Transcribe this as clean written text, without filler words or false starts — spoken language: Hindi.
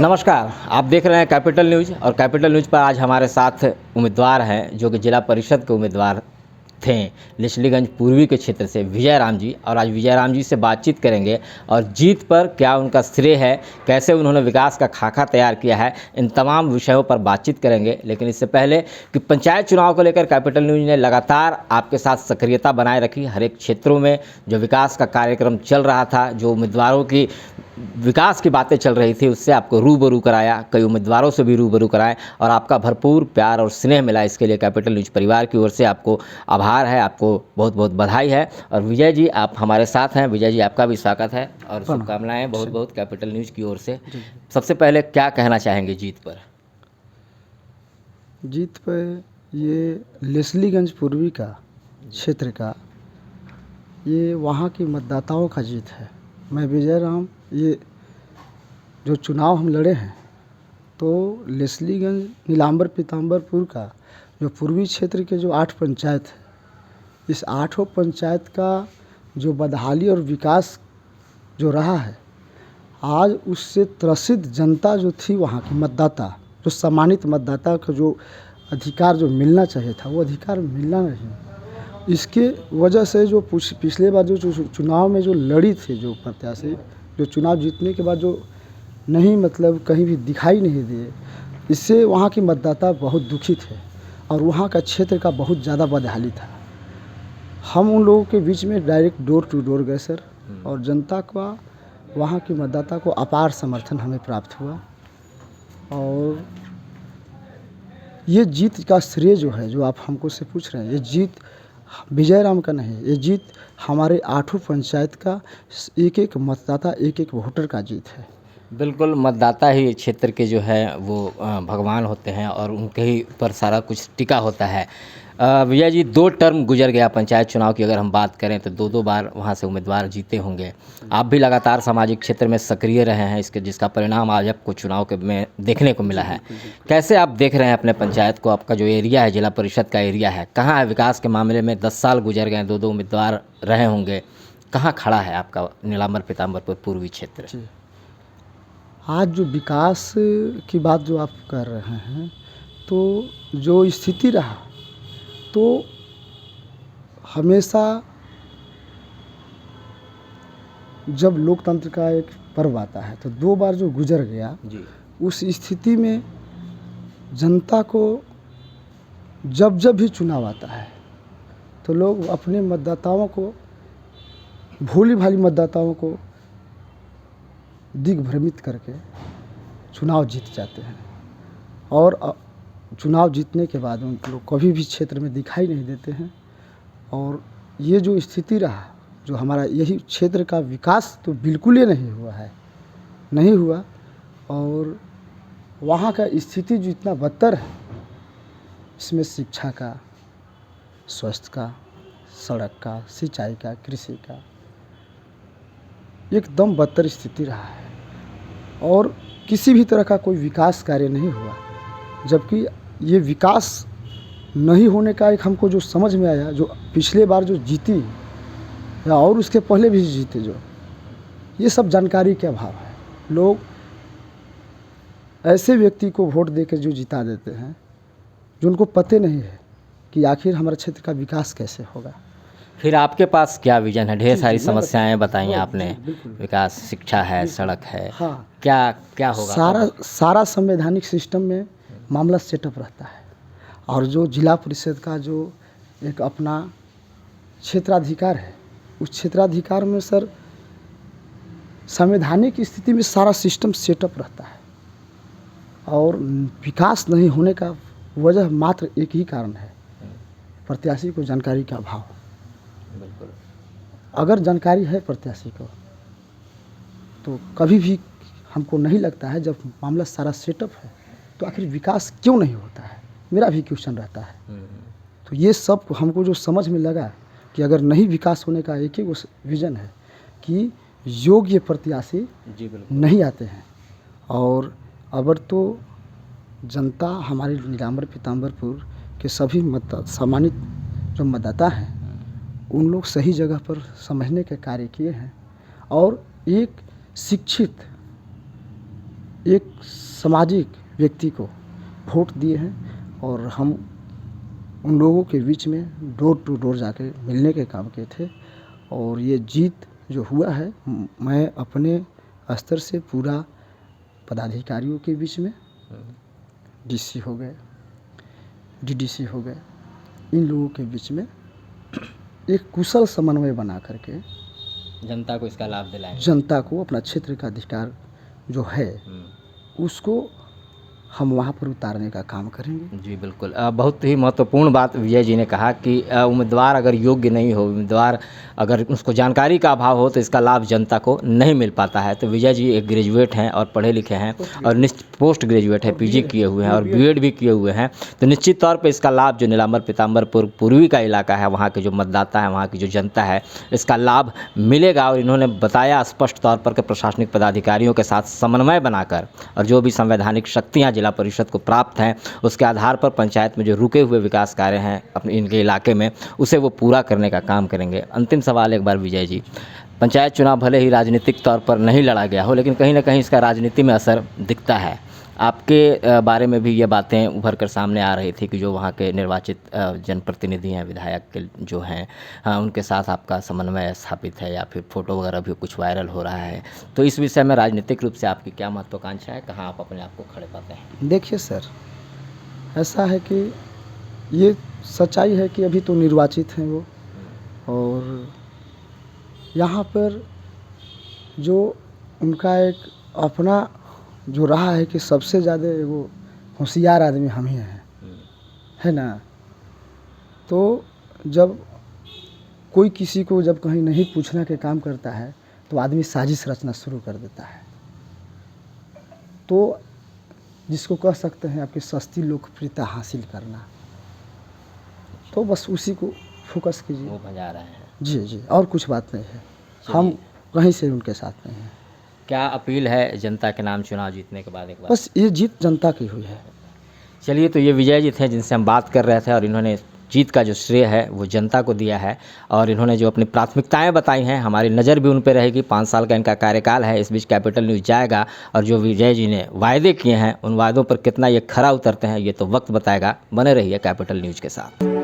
नमस्कार, आप देख रहे हैं कैपिटल न्यूज़ और कैपिटल न्यूज़ पर आज हमारे साथ उम्मीदवार हैं जो कि जिला परिषद के उम्मीदवार थे लेस्लीगंज पूर्वी के क्षेत्र से विजय राम जी। और आज विजय राम जी से बातचीत करेंगे और जीत पर क्या उनका श्रेय है, कैसे उन्होंने विकास का खाका तैयार किया है, इन तमाम विषयों पर बातचीत करेंगे। लेकिन इससे पहले कि पंचायत चुनाव को लेकर कैपिटल न्यूज़ ने लगातार आपके साथ सक्रियता बनाए रखी। हर एक क्षेत्रों में जो विकास का कार्यक्रम चल रहा था, जो उम्मीदवारों की विकास की बातें चल रही थी, उससे आपको रूबरू कराया, कई उम्मीदवारों से भी रूबरू कराएं और आपका भरपूर प्यार और स्नेह मिला। इसके लिए कैपिटल न्यूज़ परिवार की ओर से आपको आभार है, आपको बहुत बहुत बधाई है। और विजय जी, आप हमारे साथ हैं। विजय जी, आपका भी स्वागत है और शुभकामनाएं बहुत बहुत कैपिटल न्यूज़ की ओर से। सबसे पहले क्या कहना चाहेंगे जीत पर? जीत पर ये लेस्लीगंज पूर्वी का क्षेत्र का, ये वहाँ की मतदाताओं का जीत है। मैं विजय राम, ये जो चुनाव हम लड़े हैं तो लेस्लीगंज नीलांबर पीताम्बरपुर का जो पूर्वी क्षेत्र के जो 8 पंचायत है, इस 8 पंचायत का जो बदहाली और विकास जो रहा है, आज उससे त्रसित जनता जो थी, वहाँ की मतदाता, जो सम्मानित मतदाता का जो अधिकार जो मिलना चाहिए था, वो अधिकार मिलना नहीं। इसके वजह से जो पिछले बार जो चुनाव में जो लड़ी थी, जो प्रत्याशी जो चुनाव जीतने के बाद जो नहीं मतलब कहीं भी दिखाई नहीं दिए, इससे वहाँ की मतदाता बहुत दुखी थे और वहाँ का क्षेत्र का बहुत ज़्यादा बदहाली था। हम उन लोगों के बीच में डायरेक्ट डोर टू डोर गए सर, और जनता का, वहाँ की मतदाता को अपार समर्थन हमें प्राप्त हुआ। और ये जीत का श्रेय जो है, जो आप हमको से पूछ रहे हैं, ये जीत विजय राम का नहीं, ये जीत हमारे 8 पंचायत का एक एक मतदाता, एक एक वोटर का जीत है। बिल्कुल, मतदाता ही क्षेत्र के जो है वो भगवान होते हैं और उनके ही पर सारा कुछ टिका होता है। विजय जी, 2 टर्म गुजर गया पंचायत चुनाव की, अगर हम बात करें तो 2-2 बार वहाँ से उम्मीदवार जीते होंगे। आप भी लगातार सामाजिक क्षेत्र में सक्रिय रहे हैं, इसके जिसका परिणाम आज आपको चुनाव के में देखने को मिला है। कैसे आप देख रहे हैं अपने पंचायत को? आपका जो एरिया है, जिला परिषद का एरिया है, कहाँ है विकास के मामले में? 10 साल गुजर गए, 2-2 उम्मीदवार रहे होंगे, कहाँ खड़ा है आपका नीलांबर पीताम्बरपुर पूर्वी क्षेत्र? आज जो विकास की बात जो आप कर रहे हैं, तो जो स्थिति रहा, तो हमेशा जब लोकतंत्र का एक पर्व आता है तो 2 बार जो गुजर गया जी, उस स्थिति में जनता को जब जब भी चुनाव आता है तो लोग अपने मतदाताओं को, भोली भाली मतदाताओं को दिग्भ्रमित करके चुनाव जीत जाते हैं और चुनाव जीतने के बाद उन लोग कभी भी क्षेत्र में दिखाई नहीं देते हैं। और ये जो स्थिति रहा, जो हमारा यही क्षेत्र का विकास तो बिल्कुल ही नहीं हुआ है, नहीं हुआ। और वहाँ का स्थिति जो इतना बदतर है, इसमें शिक्षा का, स्वास्थ्य का, सड़क का, सिंचाई का, कृषि का एकदम बदतर स्थिति रहा है और किसी भी तरह का कोई विकास कार्य नहीं हुआ। जबकि ये विकास नहीं होने का एक हमको जो समझ में आया, जो पिछले बार जो जीती या और उसके पहले भी जीते, जो ये सब जानकारी के अभाव है। लोग ऐसे व्यक्ति को वोट देकर जो जिता देते हैं जो उनको पते नहीं है कि आखिर हमारे क्षेत्र का विकास कैसे होगा। फिर आपके पास क्या विजन है? ढेर सारी समस्याएं बताई आपने, विकास, शिक्षा है, सड़क है, हाँ, क्या होगा? सारा संवैधानिक सिस्टम में मामला सेटअप रहता है। और जो जिला परिषद का जो एक अपना क्षेत्राधिकार है, उस क्षेत्राधिकार में सर संवैधानिक स्थिति में सारा सिस्टम सेटअप रहता है। और विकास नहीं होने का वजह मात्र एक ही कारण है, प्रत्याशी को जानकारी का अभाव। बिल्कुल, अगर जानकारी है प्रत्याशी को तो कभी भी हमको नहीं लगता है, जब मामला सारा सेटअप है तो आखिर विकास क्यों नहीं होता है, मेरा भी क्वेश्चन रहता है। तो ये सब हमको जो समझ में लगा कि अगर नहीं विकास होने का एक ही विजन है कि योग्य प्रत्याशी नहीं आते हैं। और अगर तो जनता हमारे नीलांबर पीताम्बरपुर के सभी सम्मानित जो मतदाता हैं, उन लोग सही जगह पर समझने के कार्य किए हैं और एक शिक्षित एक सामाजिक व्यक्ति को वोट दिए हैं और हम उन लोगों के बीच में डोर टू डोर जाके मिलने के काम किए थे। और ये जीत जो हुआ है, मैं अपने स्तर से पूरा पदाधिकारियों के बीच में, डीसी हो गए, डीडीसी हो गए, इन लोगों के बीच में एक कुशल समन्वय बना करके जनता को इसका लाभ दिलाएं। जनता को अपना क्षेत्र का अधिकार जो है उसको हम वहाँ पर उतारने का काम करेंगे। जी बिल्कुल। बहुत ही महत्वपूर्ण बात विजय जी ने कहा कि उम्मीदवार अगर योग्य नहीं हो, उम्मीदवार अगर उसको जानकारी का अभाव हो तो इसका लाभ जनता को नहीं मिल पाता है। तो विजय जी एक ग्रेजुएट हैं और पढ़े लिखे हैं और पोस्ट ग्रेजुएट है, पीजी किए हुए हैं और बीएड भी किए हुए हैं। तो निश्चित तौर पे इसका लाभ जो नीलांबर पीताम्बरपुर पूर्वी का इलाका है, वहाँ के जो मतदाता है, वहाँ की जो जनता है, इसका लाभ मिलेगा। और इन्होंने बताया स्पष्ट तौर पर कि प्रशासनिक पदाधिकारियों के साथ समन्वय बनाकर और जो भी संवैधानिक शक्तियाँ जिला परिषद को प्राप्त हैं उसके आधार पर पंचायत में जो रुके हुए विकास कार्य हैं अपने इनके इलाके में, उसे वो पूरा करने का काम करेंगे। अंतिम सवाल एक बार विजय जी, पंचायत चुनाव भले ही राजनीतिक तौर पर नहीं लड़ा गया हो, लेकिन कहीं ना कहीं इसका राजनीति में असर दिखता है। आपके बारे में भी ये बातें उभर कर सामने आ रही थी कि जो वहाँ के निर्वाचित जनप्रतिनिधि हैं, विधायक के जो हैं, उनके साथ आपका समन्वय स्थापित है या फिर फ़ोटो वगैरह भी कुछ वायरल हो रहा है। तो इस विषय में राजनीतिक रूप से आपकी क्या महत्वाकांक्षा है, कहाँ आप अपने आप को खड़े पाते हैं? देखिए सर, ऐसा है कि ये सच्चाई है कि अभी तो निर्वाचित हैं वो, और यहाँ पर जो उनका एक अपना जो रहा है कि सबसे ज़्यादा वो होशियार आदमी हम ही हैं, है ना। तो जब कोई किसी को जब कहीं नहीं पूछने के काम करता है तो आदमी साजिश रचना शुरू कर देता है। तो जिसको कह सकते हैं आपकी सस्ती लोकप्रियता हासिल करना, तो बस उसी को फोकस कीजिए। वो भजा रहे हैं। जी जी, और कुछ बात नहीं है, हम कहीं से उनके साथ नहीं हैं। क्या अपील है जनता के नाम चुनाव जीतने के बाद एक बार? बस ये जीत जनता की हुई है। चलिए, तो ये विजय जी थे जिनसे हम बात कर रहे थे और इन्होंने जीत का जो श्रेय है वो जनता को दिया है और इन्होंने जो अपनी प्राथमिकताएं बताई हैं, हमारी नज़र भी उन पर रहेगी। 5 साल का इनका कार्यकाल है। इस बीच कैपिटल न्यूज़ जाएगा और जो विजय जी ने वायदे किए हैं उन वायदों पर कितना ये खरा उतरते हैं ये तो वक्त बताएगा। बने रहिए कैपिटल न्यूज़ के साथ।